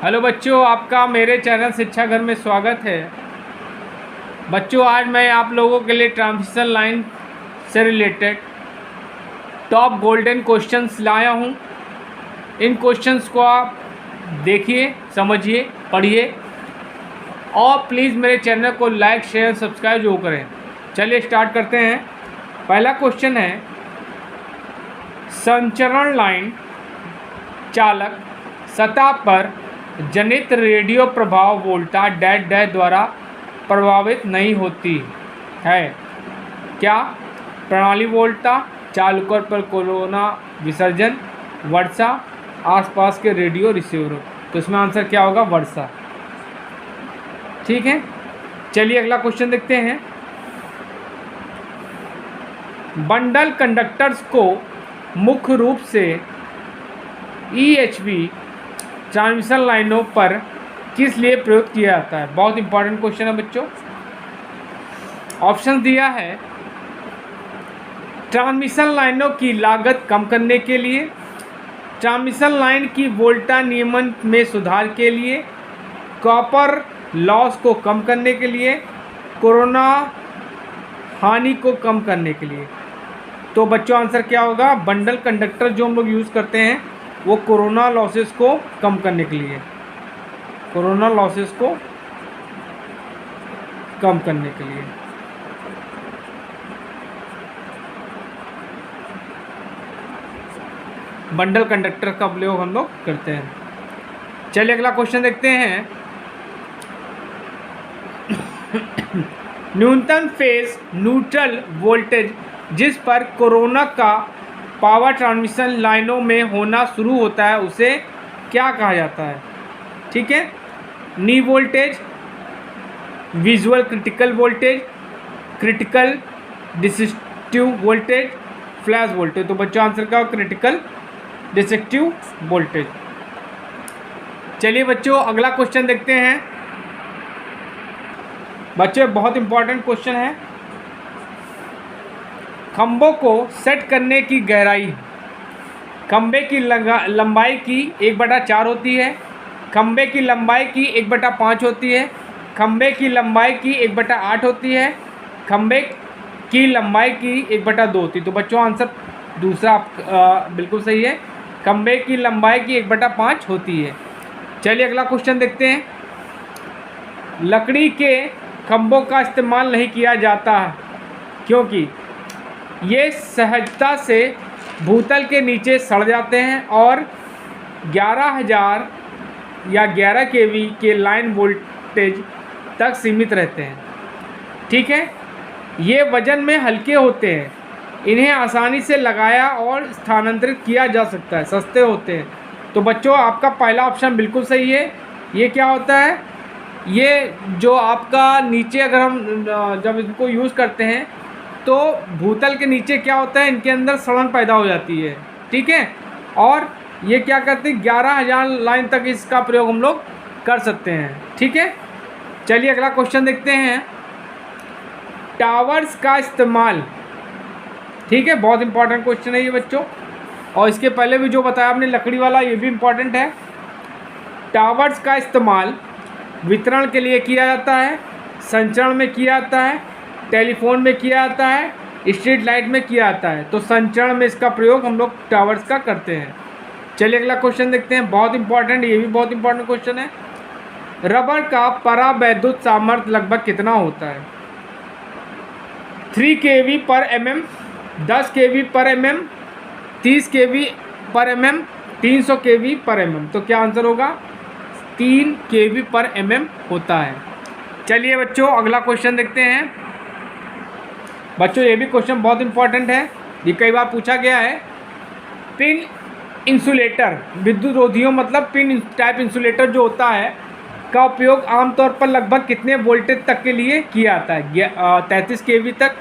Hello बच्चों, आपका मेरे चैनल शिक्षा घर में स्वागत है। बच्चों, आज मैं आप लोगों के लिए ट्रांसमिशन लाइन से रिलेटेड टॉप गोल्डन क्वेश्चंस लाया हूं। इन क्वेश्चंस को आप देखिए, समझिए, पढ़िए और प्लीज़ मेरे चैनल को लाइक, शेयर, सब्सक्राइब जरूर करें। चलिए स्टार्ट करते हैं। पहला क्वेश्चन है, संचरण लाइन चालक सतह पर जनित रेडियो प्रभाव वोल्टा डैश डैश द्वारा प्रभावित नहीं होती है। क्या? प्रणाली वोल्टा, चालकों पर कोरोना विसर्जन, वर्षा, आसपास के रेडियो रिसीवर। तो इसमें आंसर क्या होगा? वर्षा। ठीक है, चलिए अगला क्वेश्चन देखते हैं। बंडल कंडक्टर्स को मुख्य रूप से EHV ट्रांसमिशन लाइनों पर किस लिए प्रयोग किया जाता है? बहुत इंपॉर्टेंट क्वेश्चन है बच्चों। ऑप्शन दिया है, ट्रांसमिशन लाइनों की लागत कम करने के लिए, ट्रांसमिशन लाइन की वोल्टा नियमन में सुधार के लिए, कॉपर लॉस को कम करने के लिए, कोरोना हानि को कम करने के लिए। तो बच्चों आंसर क्या होगा? बंडल कंडक्टर जो हम लोग यूज़ करते हैं वो कोरोना लॉसेस को कम करने के लिए, कोरोना लॉसेस को कम करने के लिए। बंडल कंडक्टर का प्रयोग हम लोग करते हैं। चलिए अगला क्वेश्चन देखते हैं। न्यूनतम फेज न्यूट्रल वोल्टेज जिस पर कोरोना का पावर ट्रांसमिशन लाइनों में होना शुरू होता है उसे क्या कहा जाता है? ठीक है, नी voltage, visual critical voltage, critical destructive voltage, flash voltage. तो बच्चों आंसर क्या होगा? Critical destructive voltage. चलिए बच्चों अगला क्वेश्चन देखते हैं। बच्चों बहुत इंपॉर्टेंट क्वेश्चन है। खंभों को सेट करने की गहराई खंभे की लंबाई की 1/4 होती है, खंभे की लंबाई की 1/5 होती है, खंभे की लंबाई की 1/8 होती है, खंभे की लंबाई की 1/2 होती है। तो बच्चों आंसर दूसरा बिल्कुल सही है, खंभे की लंबाई की 1/5 होती है। चलिए अगला क्वेश्चन देखते हैं। लकड़ी के खंभों का इस्तेमाल नहीं किया जाता क्योंकि ये सहजता से भूतल के नीचे सड़ जाते हैं और 11,000 या 11 kV के लाइन वोल्टेज तक सीमित रहते हैं। ठीक है, ये वजन में हल्के होते हैं, इन्हें आसानी से लगाया और स्थानांतरित किया जा सकता है, सस्ते होते हैं। तो बच्चों आपका पहला ऑप्शन बिल्कुल सही है। ये क्या होता है? ये जो आपका नीचे अगर हम जब इनको यूज़ करते हैं तो भूतल के नीचे क्या होता है, इनके अंदर सड़न पैदा हो जाती है। ठीक है, और ये क्या करते हैं, 11,000 लाइन तक इसका प्रयोग हम लोग कर सकते हैं। ठीक है, चलिए अगला क्वेश्चन देखते हैं। टावर्स का इस्तेमाल, ठीक है, बहुत इंपॉर्टेंट क्वेश्चन है ये बच्चों, और इसके पहले भी जो बताया आपने लकड़ी वाला, ये भी इम्पॉर्टेंट है। टावर्स का इस्तेमाल वितरण के लिए किया जाता है, संचरण में किया जाता है, टेलीफोन में किया जाता है, स्ट्रीट लाइट में किया जाता है। तो संचरण में इसका प्रयोग हम लोग टावर्स का करते हैं। चलिए अगला क्वेश्चन देखते हैं, बहुत इंपॉर्टेंट, ये भी बहुत इंपॉर्टेंट क्वेश्चन है। रबर का परावैद्युत सामर्थ्य लगभग कितना होता है? 3 kV पर mm, 10 kV पर mm, 30 kV पर mm, 300 kV पर mm। तो क्या आंसर होगा? 3 kV पर mm होता है। चलिए बच्चों अगला क्वेश्चन देखते हैं। बच्चों ये भी क्वेश्चन बहुत इंपॉर्टेंट है, ये कई बार पूछा गया है। पिन इंसुलेटर, विद्युत रोधियों मतलब पिन टाइप इंसुलेटर जो होता है का उपयोग आमतौर पर लगभग कितने वोल्टेज तक के लिए किया जाता है? 33 kV तक,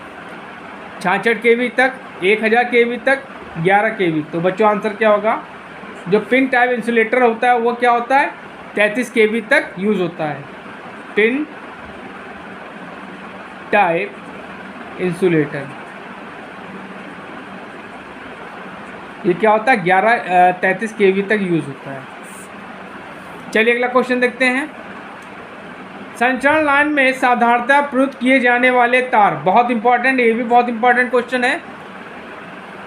66 kV तक, 1000 kV तक, 11 kV। तो बच्चों आंसर क्या होगा? जो पिन टाइप इंसुलेटर होता है वो क्या होता है? 33 kV तक यूज़ होता है, पिन टाइप इंसुलेटर। ये क्या होता है? 33 kV तक यूज़ होता है। चलिए अगला क्वेश्चन देखते हैं। संचारण लाइन में साधारणतः प्रयुक्त किए जाने वाले तार, बहुत इंपॉर्टेंट, ये भी बहुत इंपॉर्टेंट क्वेश्चन है।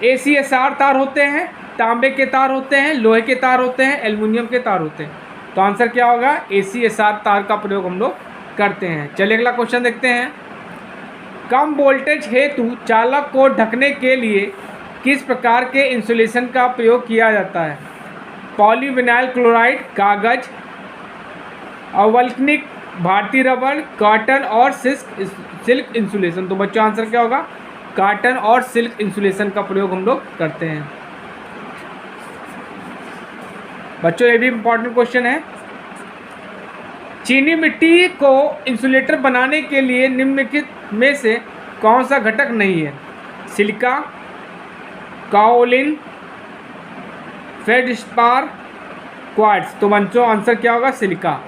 ACSR तार होते हैं, तांबे के तार होते हैं, लोहे के तार होते हैं, एल्युमिनियम के तार होते हैं। तो आंसर क्या होगा? ACSR तार का प्रयोग हम लोग करते हैं। चलिए अगला क्वेश्चन देखते हैं। कम वोल्टेज हेतु चालक को ढकने के लिए किस प्रकार के इंसुलेशन का प्रयोग किया जाता है? पॉलीविनाइल क्लोराइड, कागज, वल्कनिक, भारतीय रबर, कॉटन और सिल्क इंसुलेशन। तो बच्चों आंसर क्या होगा? कॉटन और सिल्क इंसुलेशन का प्रयोग हम लोग करते हैं। बच्चों ये भी इंपॉर्टेंट क्वेश्चन है। चीनी मिट्टी को इंसुलेटर बनाने के लिए निम्नलिखित में से कौन सा घटक नहीं है? Silica, kaolin, feldspar, quartz. तो बच्चों आंसर क्या होगा? सिलिका।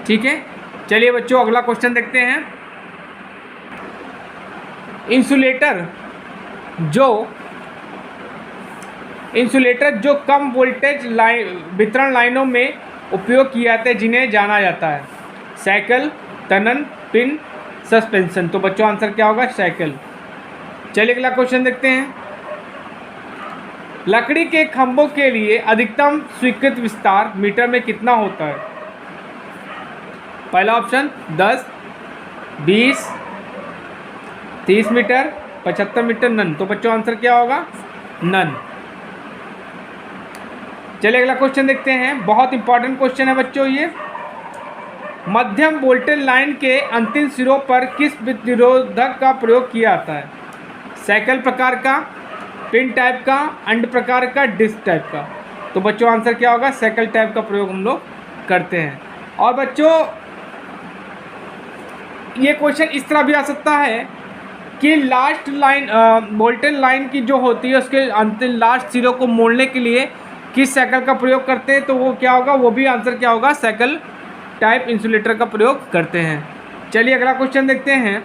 ठीक है, चलिए बच्चों अगला क्वेश्चन देखते हैं। इंसुलेटर जो कम वोल्टेज वितरण लाइनों में उपयोग किए जाते हैं जिन्हें जाना जाता है? साइकिल, तनन, पिन, सस्पेंशन। तो बच्चों आंसर क्या होगा? साइकिल। चलिए अगला क्वेश्चन देखते हैं। लकड़ी के खंभों के लिए अधिकतम स्वीकृत विस्तार मीटर में कितना होता है? पहला ऑप्शन 10, 20, 30 मीटर, 75 मीटर, नन। तो बच्चों आंसर क्या होगा? नन। चलिए अगला क्वेश्चन देखते हैं। बहुत इंपॉर्टेंट क्वेश्चन है बच्चों ये। मध्यम वोल्टेज लाइन के अंतिम सिरों पर किस प्रतिरोधक का प्रयोग किया जाता है? साइकिल प्रकार का, पिन टाइप का, अंड प्रकार का, डिस्क टाइप का। तो बच्चों आंसर क्या होगा? साइकिल टाइप का प्रयोग हम लोग करते हैं। और बच्चों ये क्वेश्चन इस तरह भी आ सकता है कि लास्ट लाइन वोल्टेज लाइन की जो होती है उसके अंतिम लास्ट सिरों को मोड़ने के लिए किस साइकिल का प्रयोग करते हैं? तो वो क्या होगा? वो भी आंसर क्या होगा? साइकिल टाइप इंसुलेटर का प्रयोग करते हैं। चलिए अगला क्वेश्चन देखते हैं।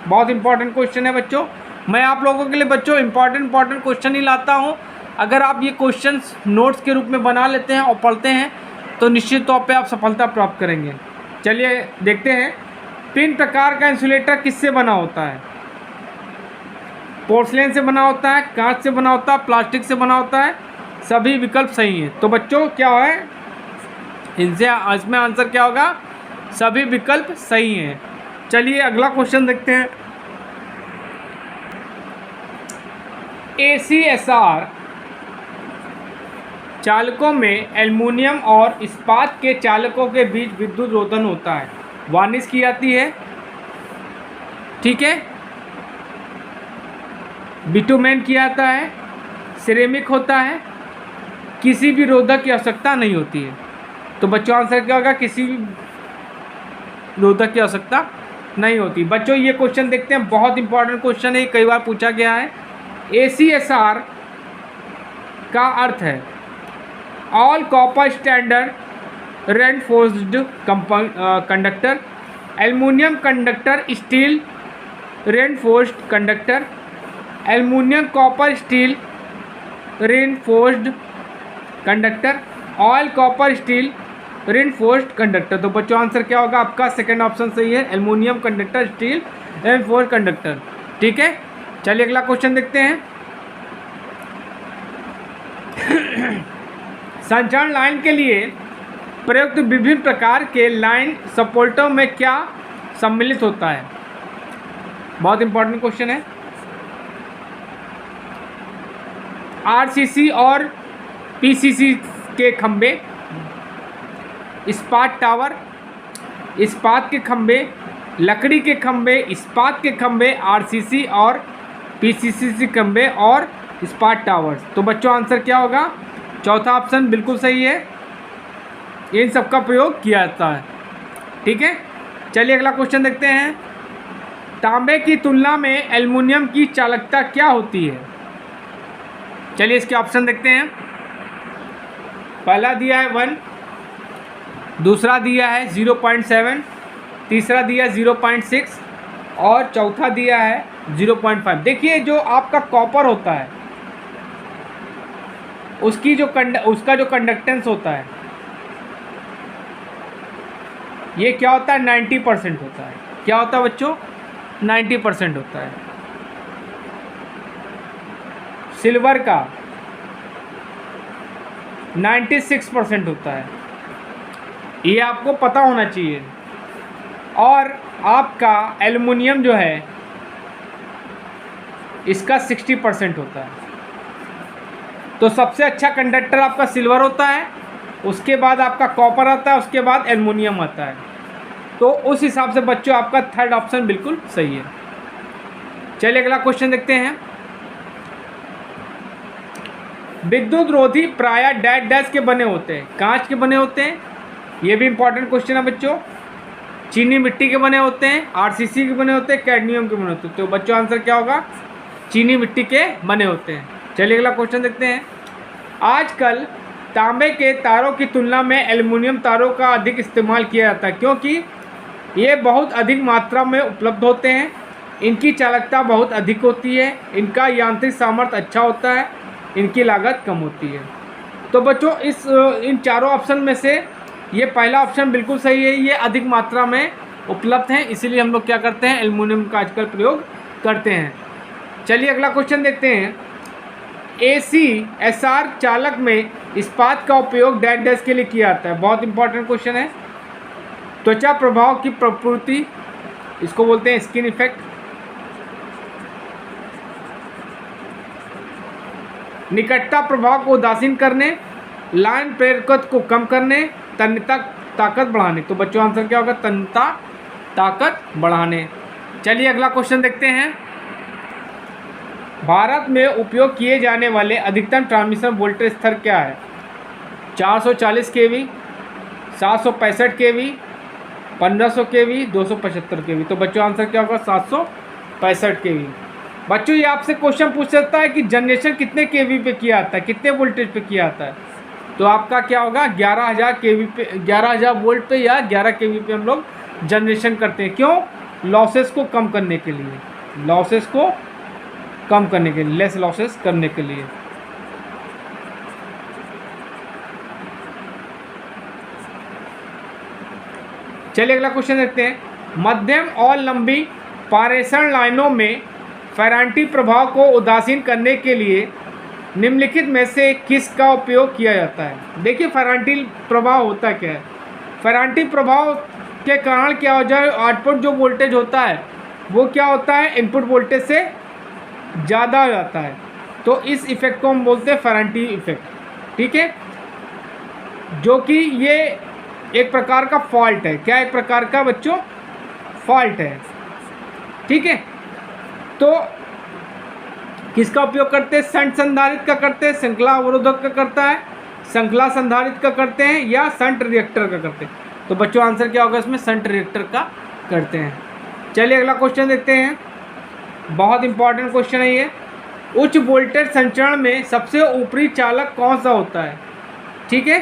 बहुत इंपॉर्टेंट क्वेश्चन है बच्चों। मैं आप लोगों के लिए बच्चों इंपॉर्टेंट क्वेश्चन ही लाता हूँ। अगर आप ये क्वेश्चन नोट्स के रूप में बना लेते हैं और पढ़ते हैं तो निश्चित तौर पे आप सफलता प्राप्त करेंगे। चलिए देखते हैं। पिन प्रकार का इंसुलेटर किससे बना होता है? पोर्सलेन से बना होता है, कांच से बना होता है, प्लास्टिक से बना होता है। सभी विकल्प सही हैं। तो बच्चों क्या है इसमें आंसर क्या होगा? सभी विकल्प सही हैं। चलिए अगला क्वेश्चन देखते हैं। ACSR चालकों में एल्युमिनियम और इस्पात के चालकों के बीच विद्युत रोधन होता है, वार्निश की जाती है। ठीक है, बिटुमेन किया जाता है, सिरेमिक होता है, किसी भी रोधक की आवश्यकता नहीं होती है। तो बच्चों आंसर क्या होगा? किसी भी रोधक की आवश्यकता नहीं होती। बच्चों ये क्वेश्चन देखते हैं। बहुत इंपॉर्टेंट क्वेश्चन है, कई बार पूछा गया है। ACSR का अर्थ है all copper standard reinforced conductor, aluminium conductor, steel reinforced conductor, aluminium copper steel reinforced conductor, oil copper steel reinforced conductor. तो बच्चों आंसर क्या होगा? आपका सेकंड ऑप्शन सही है, aluminium conductor steel reinforced conductor. ठीक है, चलिए अगला क्वेश्चन देखते हैं। संचारण लाइन के लिए प्रयुक्त विभिन्न प्रकार के लाइन सपोर्टों में क्या सम्मिलित होता है? बहुत इंपॉर्टेंट क्वेश्चन है। RCC और PCC के खंबे, इस्पात टावर, इस्पात के खंबे, लकड़ी के खंबे, इस्पात के खंबे, RCC और PCC खंबे और इस्पात टावर्स। तो बच्चों आंसर क्या होगा? चौथा ऑप्शन बिल्कुल सही है, इन सब का प्रयोग किया जाता है। ठीक है, चलिए अगला क्वेश्चन देखते हैं। तांबे की तुलना में एल्युमिनियम की चालकता क्या होती है? चलिए इसके ऑप्शन देखते हैं। पहला दिया है 1, दूसरा दिया है 0.7, तीसरा दिया है 0.6 और चौथा दिया है 0.5। देखिए जो आपका कॉपर होता है उसका जो कंडक्टेंस होता है ये क्या होता है 90% होता है। क्या होता है बच्चों 90% होता है। सिल्वर का 96% होता है, ये आपको पता होना चाहिए। और आपका एल्युमिनियम जो है इसका 60% होता है। तो सबसे अच्छा कंडक्टर आपका सिल्वर होता है, उसके बाद आपका कॉपर आता है, उसके बाद एल्युमिनियम आता है। तो उस हिसाब से बच्चों आपका थर्ड ऑप्शन बिल्कुल सही है। चलिए अगला क्वेश्चन देखते हैं। विद्युत रोधी प्रायः डैश डैश के बने होते हैं, कांच के बने होते हैं, ये भी इंपॉर्टेंट क्वेश्चन है बच्चों। चीनी मिट्टी के बने होते हैं, आरसीसी के बने होते हैं, कैडमियम के बने होते हैं। तो बच्चों आंसर क्या होगा, चीनी मिट्टी के बने होते हैं। चलिए अगला क्वेश्चन देखते हैं। आजकल तांबे के तारों की तुलना में एल्युमिनियम तारों का अधिक इस्तेमाल किया जाता है, क्योंकि ये बहुत अधिक मात्रा में उपलब्ध होते हैं, इनकी चालकता बहुत अधिक होती है, इनका यांत्रिक सामर्थ्य अच्छा होता है, इनकी लागत कम होती है। तो बच्चों इन चारों ऑप्शन में से ये पहला ऑप्शन बिल्कुल सही है, ये अधिक मात्रा में उपलब्ध हैं, इसीलिए हम लोग क्या करते हैं, एल्युमिनियम का आजकल प्रयोग करते हैं। चलिए अगला क्वेश्चन देखते हैं। ACSR चालक में इस्पात का उपयोग डैश डैश के लिए किया जाता है। बहुत इंपॉर्टेंट क्वेश्चन है। त्वचा प्रभाव की प्रकृति, इसको बोलते हैं स्किन इफेक्ट। निकटता प्रभाव को उदासीन करने, लाइन प्रेरकत्व को कम करने, तन्यता ताकत बढ़ाने। तो बच्चों आंसर क्या होगा, तन्यता ताकत बढ़ाने। चलिए अगला क्वेश्चन देखते हैं। भारत में उपयोग किए जाने वाले अधिकतम ट्रांसमिशन वोल्टेज स्तर क्या है? 440 kV, 765 kV, 1500 kV, 275 kV। तो बच्चों आंसर क्या होगा, 765 kV। बच्चों ये आपसे क्वेश्चन पूछ सकता है कि जनरेशन कितने kV पे किया जाता है, कितने वोल्टेज पे किया जाता है। तो आपका क्या होगा, 11,000 kV पे, 11,000 वोल्ट पे या 11 kV पे हम लोग जनरेशन करते हैं। क्यों? लॉसेस को कम करने के लिए, लॉसेस को कम करने के लिए, लेस लॉसेस करने के लिए। चलिए अगला क्वेश्चन देखते हैं। मध्यम और लंबी पारेषण लाइनों में फेरांटी प्रभाव को उदासीन करने के लिए निम्नलिखित में से किसका उपयोग किया जाता है? देखिए फेरांटी प्रभाव होता क्या है। फेरांटी प्रभाव के कारण क्या हो जाए, आउटपुट जो वोल्टेज होता है वो क्या होता है, इनपुट वोल्टेज से ज़्यादा हो जाता है। तो इस इफेक्ट को हम बोलते हैं फेरांटी इफेक्ट। ठीक है, जो कि ये एक प्रकार का फॉल्ट है। क्या एक प्रकार का बच्चों फॉल्ट है। ठीक है, तो किसका उपयोग करते हैं, शंट संधारित्र का करते हैं, श्रृंखला अवरोधक का करता है, श्रृंखला संधारित्र का करते हैं, या शंट रिएक्टर का करते हैं। तो बच्चों आंसर क्या होगा इसमें, शंट रिएक्टर का करते हैं। चलिए अगला क्वेश्चन देखते हैं। बहुत इंपॉर्टेंट क्वेश्चन है ये। उच्च वोल्टेज संचरण में सबसे ऊपरी चालक कौन सा होता है? ठीक है,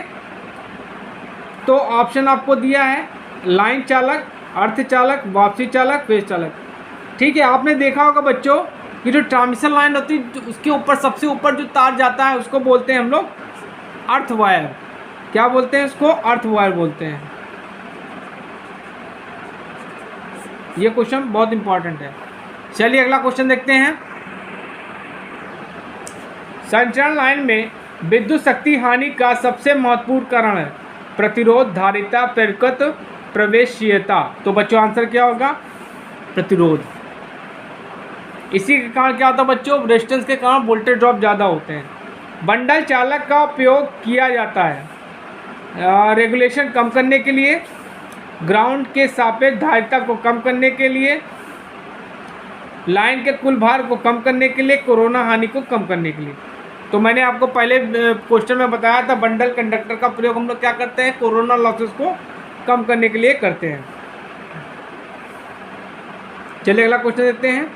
तो ऑप्शन आपको दिया है, लाइन चालक, अर्थ चालक, वापसी चालक, फेज चालक। ठीक है, आपने देखा होगा बच्चों कि जो ट्रांसमिशन लाइन होती है उसके ऊपर सबसे ऊपर जो तार जाता है उसको बोलते हैं हम लोग अर्थ वायर। क्या बोलते हैं उसको, अर्थ वायर बोलते हैं। ये क्वेश्चन बहुत इंपॉर्टेंट है। चलिए अगला क्वेश्चन देखते हैं। संचरण लाइन में विद्युत शक्ति हानि का सबसे महत्वपूर्ण कारण है प्रतिरोध, धारिता, प्रेरकत्व, प्रवेशीयता। तो बच्चों आंसर क्या होगा, प्रतिरोध। इसी के कारण क्या होता है बच्चों, रेजिस्टेंस के कारण वोल्टेज ड्रॉप ज़्यादा होते हैं। बंडल चालक का उपयोग किया जाता है रेगुलेशन कम करने के लिए, ग्राउंड के सापेक्ष धारिता को कम करने के लिए, लाइन के कुल भार को कम करने के लिए, कोरोना हानि को कम करने के लिए। तो मैंने आपको पहले क्वेश्चन में बताया था, बंडल कंडक्टर का प्रयोग हम लोग क्या करते हैं, कोरोना लॉसेस को कम करने के लिए करते हैं। चलिए अगला क्वेश्चन देखते हैं।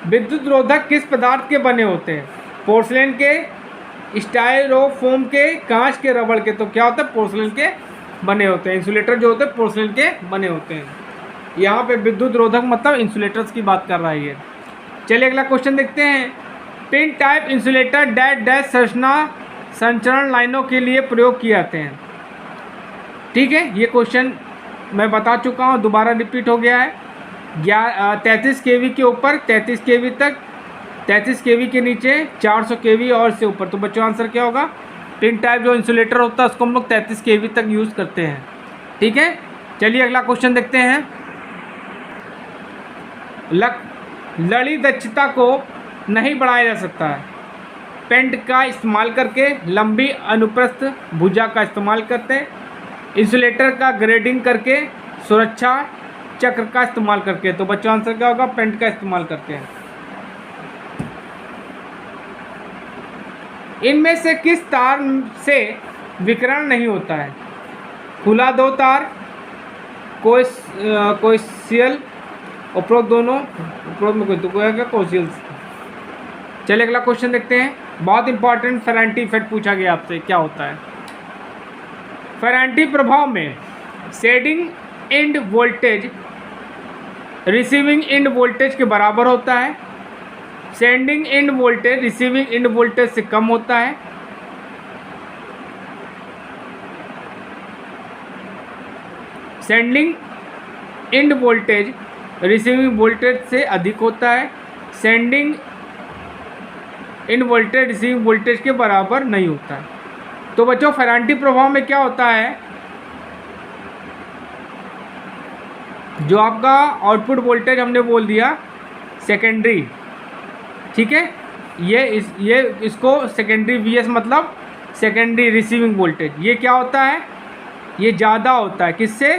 विद्युत रोधक किस पदार्थ के बने होते हैं? पोर्सलेन के, स्टाइरोफोम के, कांच के, रबड़ के। तो क्या होता है, पोर्सलेन के बने होते हैं। इंसुलेटर जो होते हैं पोर्सलेन के बने होते हैं। यहाँ पे विद्युत रोधक मतलब इंसुलेटर्स की बात कर रहा है ये। चलिए अगला क्वेश्चन देखते हैं। Pin type insulator dash dash संरचना संचरण लाइनों के लिए प्रयोग किए जाते हैं। ठीक है, ये क्वेश्चन मैं बता चुका हूँ, दोबारा रिपीट हो गया है। 33 kV के ऊपर 33 kV तक, 33 kV के नीचे 400 kV और से ऊपर। तो बच्चों आंसर क्या होगा? टिन टाइप जो इंसुलेटर होता है उसको हम लोग 33 kV तक यूज़ करते हैं। ठीक है, चलिए अगला क्वेश्चन देखते हैं। लड़ी दक्षता को नहीं बढ़ाया जा सकता है। पेंट का इस्तेमाल करके, लंबी अनुप्रस्थ भुजा का इस्तेमाल करते हैं, इंसुलेटर का ग्रेडिंग करके, सुरक्षा चक्र का इस्तेमाल करके। तो बच्चों आंसर क्या होगा? पेंट का इस्तेमाल करते हैं। इनमें से किस तार से विकिरण नहीं होता है? खुला दो तार, कोएक्सियल, उपरोक्त दोनों, उपरोक्त में कोई तो कोई है कोएक्सियल। चलिए अगला क्वेश्चन देखते हैं। बहुत इंपॉर्टेंट फेरांटी इफेक्ट पूछा गया आपसे, क्या होता है? फेरांटी प्रभाव में sending end voltage receiving end voltage के बराबर होता है। Sending end voltage receiving end voltage से कम होता है। Sending end voltage receiving voltage से अधिक होता है। Sending end voltage receiving voltage के बराबर नहीं होता है। तो बच्चों फेरांटी प्रभाव में क्या होता है? जो आपका आउटपुट वोल्टेज हमने बोल दिया सेकेंडरी, ठीक है, ये इसको सेकेंडरी वीएस मतलब सेकेंडरी रिसीविंग वोल्टेज, ये क्या होता है? ये ज़्यादा होता है किससे?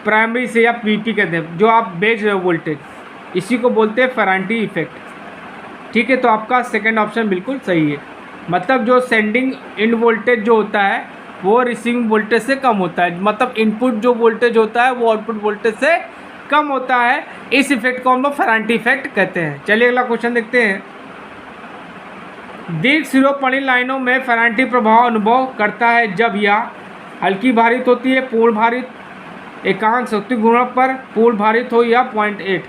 प्राइमरी से, या पीपी कहते हैं, जो आप बेच रहे हो वोल्टेज, इसी को बोलते हैं फेरांटी इफेक्ट। ठीक है, तो आपका सेकंड ऑप्शन बिल्कुल सही है। मतलब जो सेंडिंग इन वोल्टेज जो होता है वो रिसीविंग वोल्टेज से कम होता है, मतलब इनपुट जो वोल्टेज होता है वो आउटपुट वोल्टेज से कम होता है। इस इफेक्ट को हम लोग फेरांटी इफेक्ट कहते हैं। चलिए अगला क्वेश्चन देखते हैं। दीर्घ सिरोपणी लाइनों में फेरांटी प्रभाव अनुभव करता है जब यह हल्की भारित होती है, पूर्ण भारित, एकांक शक्ति गुणक पर पूर्ण भारित हो, या 0.8।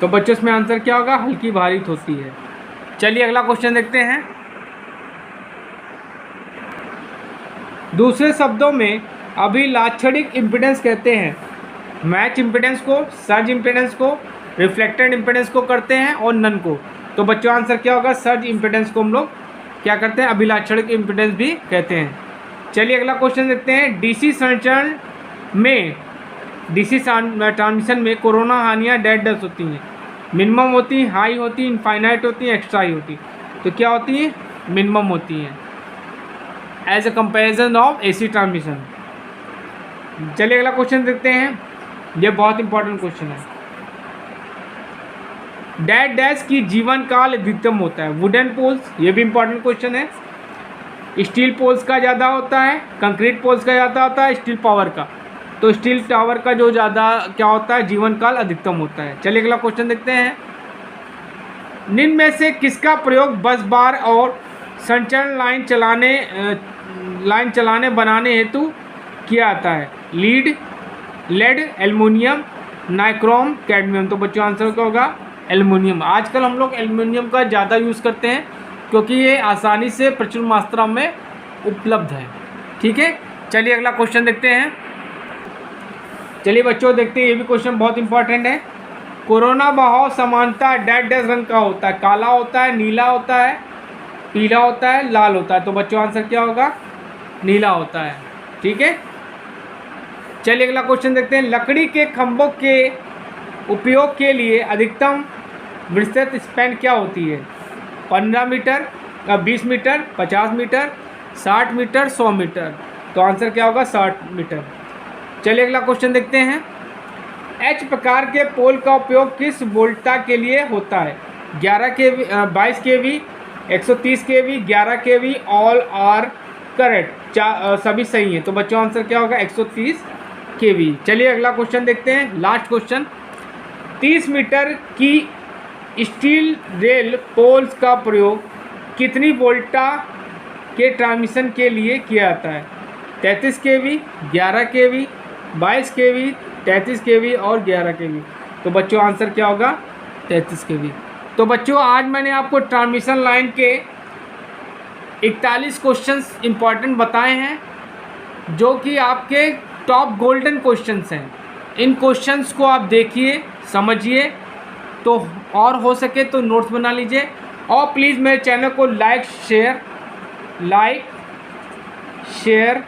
तो बच्चों इसमें आंसर क्या होगा? हल्की भारित होती है। चलिए अगला क्वेश्चन देखते हैं। दूसरे शब्दों में अभिलाक्षणिक इम्पीडेंस कहते हैं मैच इम्पीडेंस को, सर्ज इम्पीडेंस को, रिफ्लेक्टेड इम्पीडेंस को करते हैं, और नन को। तो बच्चों आंसर क्या होगा? सर्ज इम्पीडेंस को हम लोग क्या करते हैं? अभिलाक्षणिक इम्पीडेंस भी कहते हैं। चलिए अगला क्वेश्चन देखते हैं। डीसी संचरण में, डीसी ट्रांसमिशन में कोरोना हानियाँ डैश डैश होती हैं। मिनिमम होती हैं, हाई होती हैं, इनफाइनाइट होती हैं, एक्स्ट्रा हाई होती। तो क्या होती हैं? मिनिमम होती हैं as a comparison of AC transmission. चलिए अगला क्वेश्चन देखते हैं। ये बहुत इंपॉर्टेंट क्वेश्चन है। डैश डैश की जीवन काल अधिकतम होता है। वुडन पोल्स, ये भी इंपॉर्टेंट क्वेश्चन है। स्टील पोल्स का ज़्यादा होता है, कंक्रीट पोल्स का ज़्यादा होता है, स्टील पावर का। तो स्टील टावर का जो ज़्यादा क्या होता है? जीवन काल अधिकतम होता है। चलिए अगला क्वेश्चन देखते हैं। निम्न में से किसका प्रयोग बस बार और संचरण लाइन चलाने बनाने हेतु किया जाता है? Lead, lead, aluminium, nichrome, cadmium. तो बच्चों आंसर क्या होगा? एल्युमिनियम। आजकल हम लोग एल्युमिनियम का ज़्यादा यूज़ करते हैं क्योंकि ये आसानी से प्रचुर मात्रा में उपलब्ध है। ठीक है, चलिए अगला क्वेश्चन देखते हैं। चलिए बच्चों देखते हैं, ये भी क्वेश्चन बहुत इंपॉर्टेंट है। कोरोना बहाव समानता डैश डैश रंग का होता है। काला होता है, नीला होता है, पीला होता है, लाल होता है। तो बच्चों आंसर क्या होगा? नीला होता है। ठीक है, चलिए अगला क्वेश्चन देखते हैं। लकड़ी के खंभों के उपयोग के लिए अधिकतम विस्तृत स्पैन क्या होती है? 15 metre, 20 metre, 50 metre, 60 metre, 100 metre. तो आंसर क्या होगा? 60 मीटर। चलिए अगला क्वेश्चन देखते हैं। एच प्रकार के पोल का उपयोग किस वोल्टता के लिए होता है? 11 kV, 22 kV, 130 kV, 11 kV, all are correct, सभी सही हैं। तो बच्चों आंसर क्या होगा? 130 kV। चलिए अगला क्वेश्चन देखते हैं, लास्ट क्वेश्चन। 30 मीटर की स्टील रेल पोल्स का प्रयोग कितनी वोल्टा के ट्रांसमिशन के लिए किया जाता है? 33 kV, 11 kV, 22 kV, 33 kV और 11 kV। तो बच्चों आंसर क्या होगा? 33 kV। तो बच्चों आज मैंने आपको ट्रांसमिशन लाइन के 41 क्वेश्चंस इंपॉर्टेंट बताए हैं। जो कि आपके टॉप गोल्डन क्वेश्चंस हैं। इन क्वेश्चंस को आप देखिए, समझिए, तो और हो सके तो नोट्स बना लीजिए। और प्लीज़ मेरे चैनल को लाइक शेयर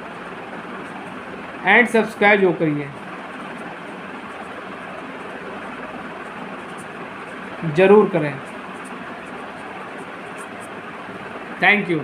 एंड सब्सक्राइब जो करिए, ज़रूर करें। Thank you.